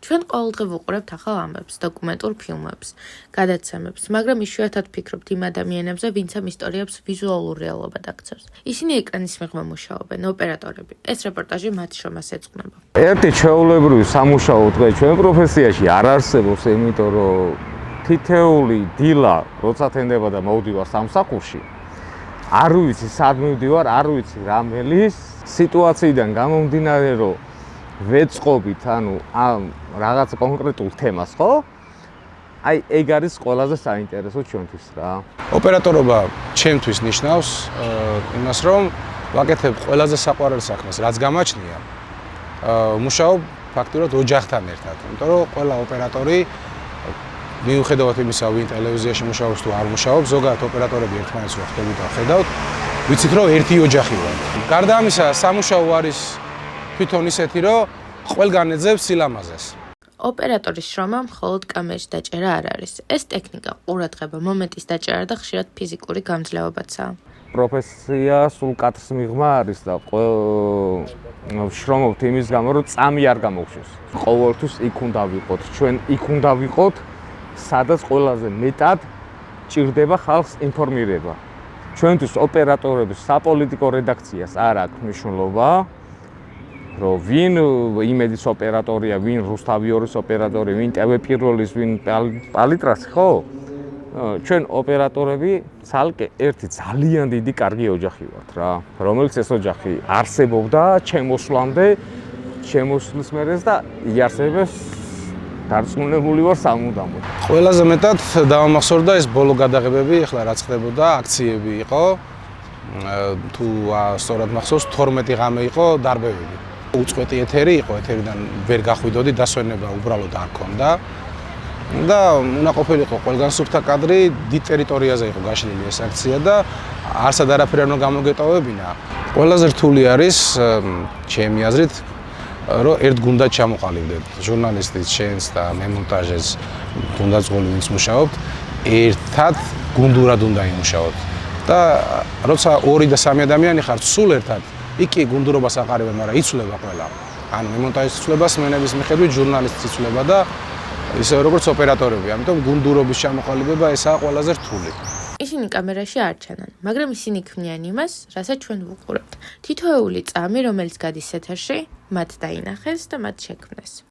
ჩვენ ყოველდღე ვუყურებთ ახალ ამბებს, დოკუმენტურ ფილმებს, გადაცემებს, მაგრამ იშვიათად ვფიქრობთ იმ ადამიანებზე, ვინც ამ ისტორიებს ვიზუალურ რეალობად აქცევს. ისინი ეკრანის მიღმა მუშაობენ, ოპერატორები. ეს რეპორტაჟი მათ შრომას ეძღვნება. ერთი ჩვეულებრივი სამუშაო დღე ჩვენ პროფესიაში არ არსებობს, იმიტომ რომ თითეული დილა როცა თენდება და მოვდივარ სამსახურში, არ ვიცი სად მივდივარ, არ ვიცი რა მელის სიტუაციიდან გამომდინარე, რომ ვეწყობით, ანუ ამ რაღაც კონკრეტულ თემას, ხო? აი, ეგ არის ყველაზე საინტერესო ჩვენთვის რა. ოპერატორობა ჩემთვის ნიშნავს იმას, რომ ვაკეთებ ყველაზე საყვარელ საქმეს, რაც გამაჩნია. მუშაობ ფაქტურად ოჯახთან ერთად, იმიტომ რომ ყველა ოპერატორი მიუხედავად იმისა, ვინ ტელევიზიაში მუშაობს თუ არ მუშაობს, ზოგადად ოპერატორები ერთმანეთს რო ხვდებით და ხედავთ, ვიცით რომ ერთი ოჯახი ვართ. გარდა ამისა, სამუშაო არის თვითონ ისეთი, რომ ყველგან ეძებს სილამაზეს. ოპერატორის შრომა მხოლოდ კამერის დაჭერა არ არის. ეს ტექნიკა, ყურადღება, მომენტის დაჭერა და ხშირად ფიზიკური გამძლეობაცაა. პროფესია სულ კატრს მიღმა არის და შრომობთ იმის გამო, რომ წამი არ გამოგვშეს. ყოველთვის იქ უნდა ვიყოთ, ჩვენ იქ უნდა ვიყოთ, სადაც ყველაზე მეტად ჭირდება ხალხს ინფორმირება. ჩვენთვის ოპერატორების საპოლიტიკო რედაქციას არ აქვს მნიშვნელობა, რომ ვინ იმედის ოპერატორია, ვინ რუსთავიორის ოპერატორი, ვინ ტევ პირველის, ვინ პალიტრას, ხო? ჩვენ ოპერატორები ცალკე ერთი ძალიან დიდი კარგი ოჯახი ვართ რა, რომელიც ეს ოჯახი არსებობდა ჩემოსვლამდე, ჩემოსვლის მერეს და იარსებებს დარწმუნებული ვარ სამუდამოდ. ყველაზე მეტად დავამახსოვრდა ეს ბოლო გადაღებები, ახლა რაც ხდებოდა, აქციები იყო. თუ სწორად მახსოვს, 12 ღამე იყო დარბევები. უწყვეტი ეთერი იყო, ეთერიდან ვერ გახვიდოდი, დასვენება უბრალოდ არ ქონდა. და უნდა ყოფილიყო ყველგან სუფთა კადრი, დიდ ტერიტორიაზე იყო გაშლილი ეს აქცია და არსად არაფერი არ უნდა გამოგეტოვებინა. ყველაზე რთული არის ჩემი აზრით, რომ ერთ გუნდად ჩამოყალიბდეთ. ჟურნალისტიც, შენს და მე მონტაჟეს, თუნდაც ყოველი ვინც მუშაობთ, ერთად გუნდურად უნდა იმუშაოთ. და როცა 2 და 3 ადამიანი ხართ სულ ერთად, იქ გუნდურობას აყარებენ, მაგრამ იცვლება ყველა. ანუ მე მონტაჟის იცვლებას, მენების მიხედვით ჟურნალისტიც იცვლება და ისე როგორც ოპერატორები, ამიტომ გუნდურობის ჩამოყალიბება ესაა ყველაზე რთული. ისინი კამერაში არ ჩანან, მაგრამ ისინი ქმნიან იმას, რასაც ჩვენ ვუყურებთ. თითოეული წამი, რომელიც გადის ეთერში, მათ დაინახეს და მათ შექმნეს.